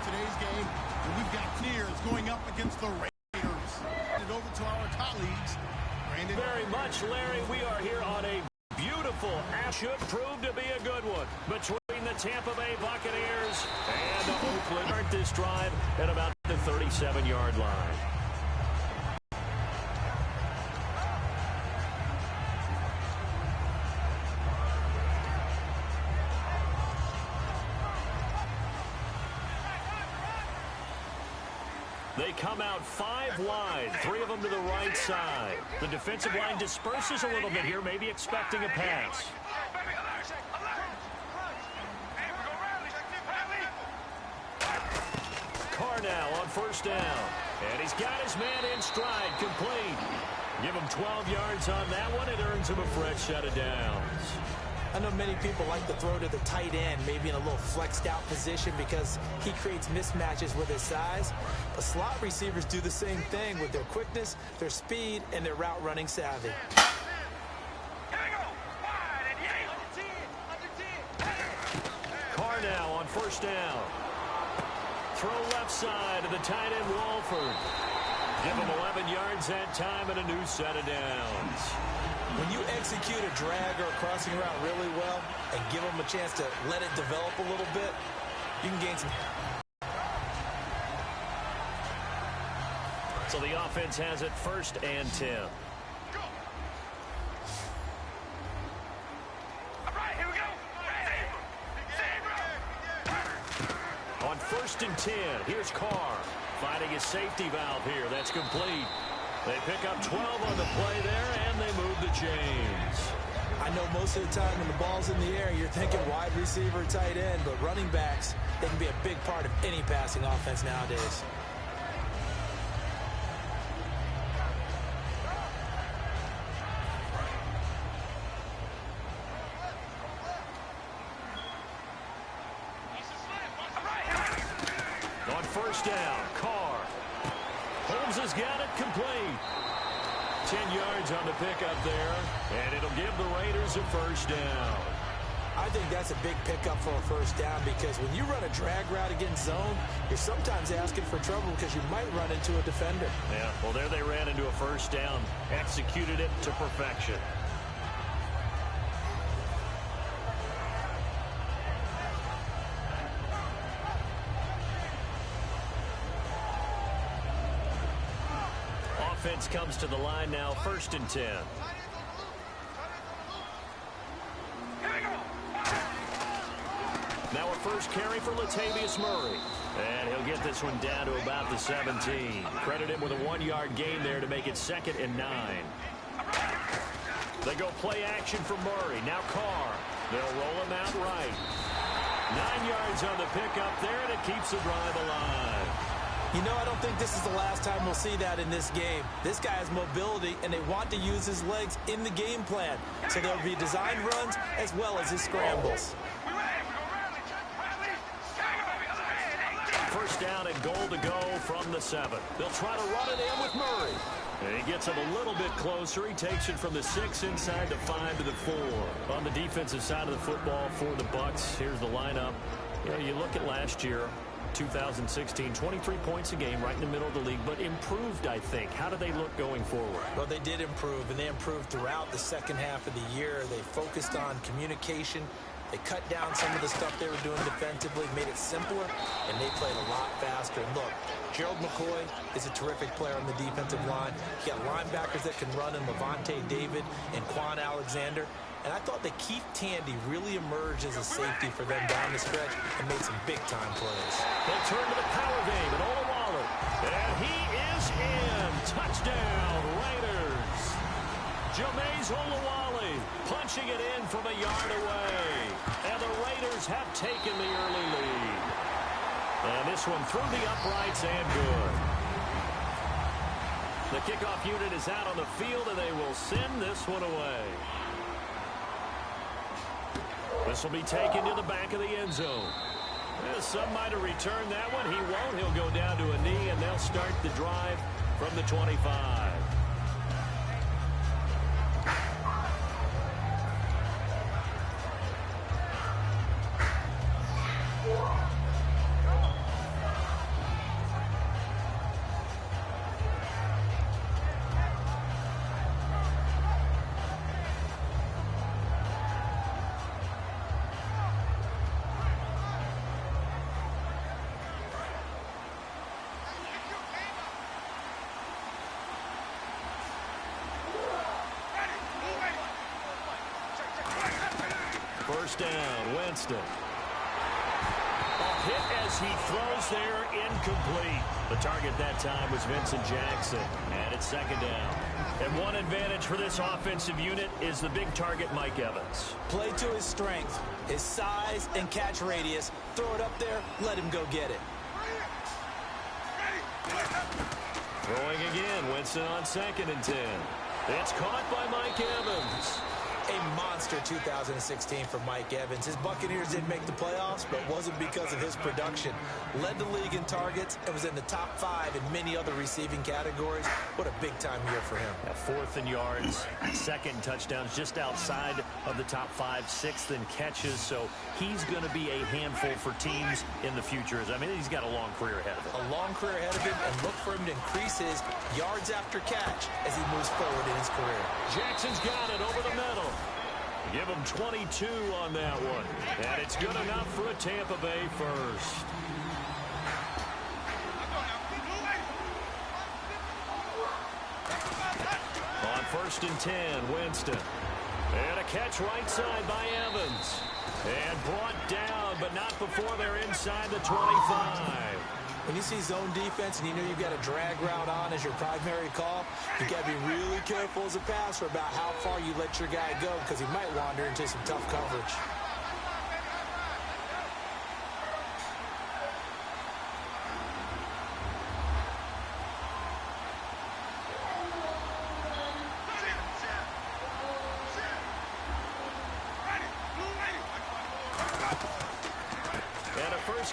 Today's game, and we've got Tears going up against the Raiders. And over to our colleagues. Brandon. Very much, Larry. We are here on a beautiful, should prove to be a good one, between the Tampa Bay Buccaneers and the Oakland. Start this drive at about the 37-yard line. They come out 5 wide, 3 of them to the right side. The defensive line disperses a little bit here, maybe expecting a pass. Carr now on first down. And he's got his man in stride, complete. Give him 12 yards on that one. It earns him a fresh set of downs. I know many people like to throw to the tight end, maybe in a little flexed out position because he creates mismatches with his size. But slot receivers do the same thing with their quickness, their speed, and their route running savvy. Carr now on first down. Throw left side to the tight end Walford. Give him 11 yards that time and a new set of downs. When you execute a drag or a crossing route really well and give them a chance to let it develop a little bit, you can gain some. So the offense has it 1st and 10. On 1st and 10, here's Carr finding his safety valve here. That's complete. They pick up 12 on the play there, and they move the chains. I know most of the time when the ball's in the air, you're thinking wide receiver, tight end, but running backs, they can be a big part of any passing offense nowadays. On first down, Carr. Holmes has got it complete. 10 yards on the pickup there, and it'll give the Raiders a first down. I think that's a big pickup for a first down because when you run a drag route against zone, you're sometimes asking for trouble because you might run into a defender. Yeah, well, there they ran into a first down, executed it to perfection. Offense comes to the line now, 1st and 10. Now a first carry for Latavius Murray. And he'll get this one down to about the 17. Credit him with a 1-yard gain there to make it 2nd and 9. They go play action for Murray. Now Carr. They'll roll him out right. 9 yards on the pickup there, and it keeps the drive alive. You know, I don't think this is the last time we'll see that in this game. This guy has mobility, and they want to use his legs in the game plan. So there'll be designed runs as well as his scrambles. First down and goal to go from the 7. They'll try to run it in with Murray. And he gets him a little bit closer. He takes it from the 6 inside the 5 to the 4. On the defensive side of the football for the Bucs, here's the lineup. You know, you look at last year, 2016, 23 points a game, right in the middle of the league, but improved, I think. How do they look going forward? Well, they did improve, and they improved throughout the second half of the year. They focused on communication. They cut down some of the stuff they were doing defensively, made it simpler, and they played a lot faster. And look, Gerald McCoy is a terrific player on the defensive line. You got linebackers that can run in Levante David and Quan Alexander. And I thought that Keith Tandy really emerged as a safety for them down the stretch and made some big-time plays. They'll turn to the power game, and Olawale. And he is in. Touchdown, Raiders. Jameis Olawale punching it in from a yard away. And the Raiders have taken the early lead. And this one through the uprights and good. The kickoff unit is out on the field, and they will send this one away. This will be taken to the back of the end zone. Some might have returned that one. He won't. He'll go down to a knee, and they'll start the drive from the 25. First down, Winston. A hit as he throws there, incomplete. The target that time was Vincent Jackson, and it's second down. And one advantage for this offensive unit is the big target, Mike Evans. Play to his strength, his size and catch radius. Throw it up there, let him go get it. Throwing again, Winston on 2nd and 10. It's caught by Mike Evans. A monster 2016 for Mike Evans. His Buccaneers didn't make the playoffs, but wasn't because of his production. Led the league in targets and was in the top 5 in many other receiving categories. What a big-time year for him. 4th in yards, 2nd in touchdowns, just outside of the top 5, 6th in catches. So he's going to be a handful for teams in the future. I mean, he's got a long career ahead of him. A long career ahead of him, and look for him to increase his yards after catch as he moves forward in his career. Jackson's got it over the middle. Give him 22 on that one. And it's good enough for a Tampa Bay first. On 1st and 10, Winston. And a catch right side by Evans. And brought down, but not before they're inside the 25. When you see zone defense and you know you've got a drag route on as your primary call, you got to be really careful as a passer about how far you let your guy go because he might wander into some tough coverage.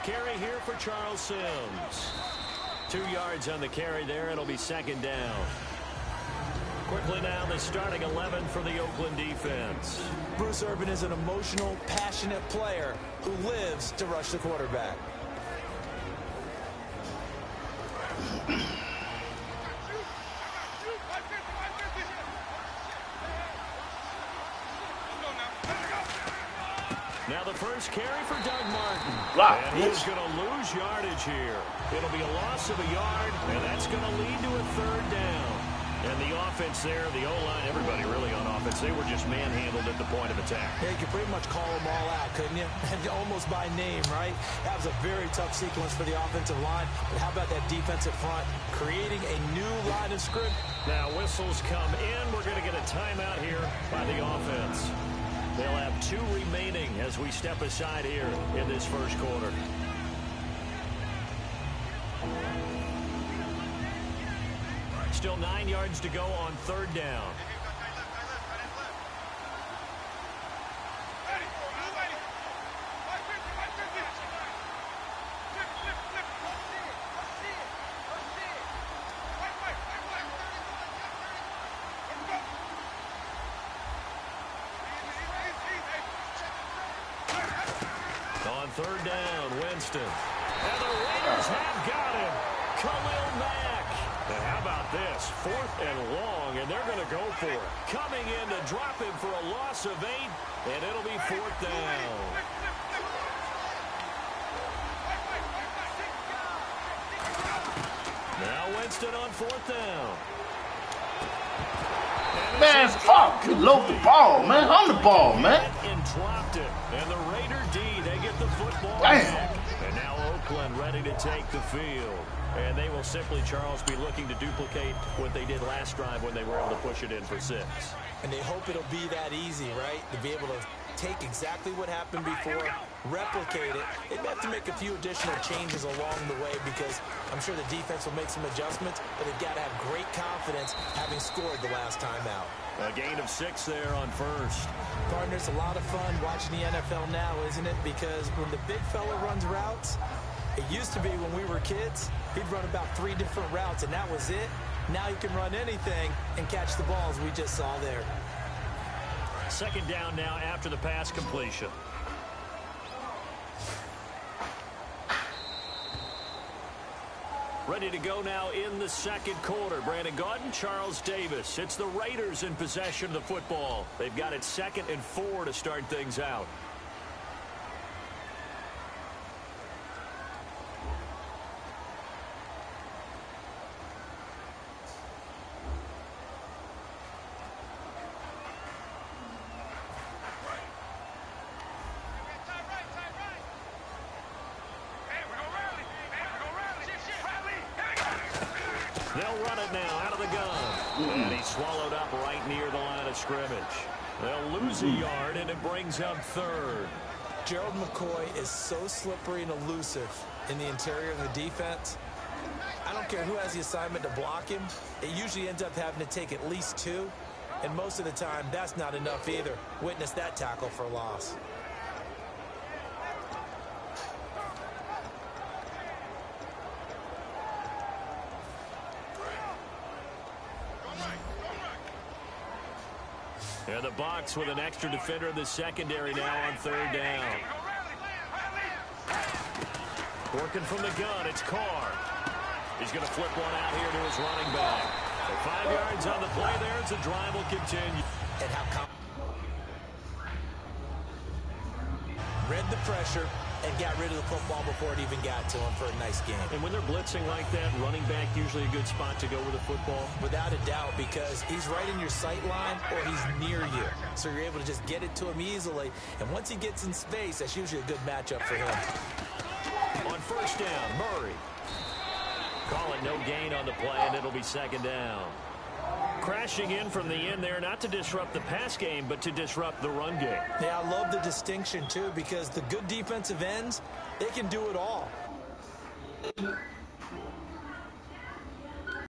Carry here for Charles Sims. 2 yards on the carry there. It'll be 2nd down. Quickly now, the starting 11 for the Oakland defense. Bruce Irvin is an emotional, passionate player who lives to rush the quarterback. Now the first carry for Doug Martin. And he's going to lose yardage here. It'll be a loss of a yard, and that's going to lead to a 3rd down. And the offense there, the O-line, everybody really on offense, they were just manhandled at the point of attack. Yeah, you could pretty much call them all out, couldn't you? Almost by name, right? That was a very tough sequence for the offensive line. But how about that defensive front creating a new line of scrimmage? Now whistles come in. We're going to get a timeout here by the offense. They'll have 2 remaining as we step aside here in this first quarter. Still 9 yards to go on 3rd down. On 3rd down, Winston. And the Raiders have got him. Khalil Mack. And how about this? 4th and long, and they're going to go for it. Coming in to drop him for a loss of 8, and it'll be 4th down. Now Winston on 4th down. Man, fuck, you load the ball, man. On the ball, man. And dropped it. And the Raider D, they get the football Damn. back. And now Oakland ready to take the field. And they will simply, Charles, be looking to duplicate what they did last drive when they were able to push it in for 6. And they hope it'll be that easy, right? To be able to take exactly what happened before, replicate it. They may have to make a few additional changes along the way because I'm sure the defense will make some adjustments, but they've got to have great confidence having scored the last time out. A gain of 6 there on 1st. Partner, it's a lot of fun watching the NFL now, isn't it? Because when the big fella runs routes, it used to be when we were kids, he'd run about 3 different routes, and that was it. Now he can run anything and catch the balls we just saw there. 2nd down now after the pass completion. Ready to go now in the 2nd quarter. Brandon Gaudin, Charles Davis. It's the Raiders in possession of the football. They've got it 2nd and 4 to start things out. it now out of the gun. And he's swallowed up right near the line of scrimmage. They'll lose a yard, and it brings up third. Gerald McCoy is so slippery and elusive in the interior of the defense. I don't care who has the assignment to block him. It usually ends up having to take at least 2. And most of the time, that's not enough either. Witness that tackle for loss. And the Bucs with an extra defender in the secondary now on third down. Working from the gun, it's Carr. He's going to flip one out here to his running back. So 5 yards on the play there as the drive will continue. And how read the pressure and got rid of the football before it even got to him for a nice game. And when they're blitzing like that, running back usually a good spot to go with the football. Without a doubt, because he's right in your sight line or he's near you. So you're able to just get it to him easily. And once he gets in space, that's usually a good matchup for him. On first down, Murray. Call it no gain on the play, and it'll be second down. Crashing in from the end there, not to disrupt the pass game, but to disrupt the run game. Yeah, I love the distinction, too, because the good defensive ends, they can do it all.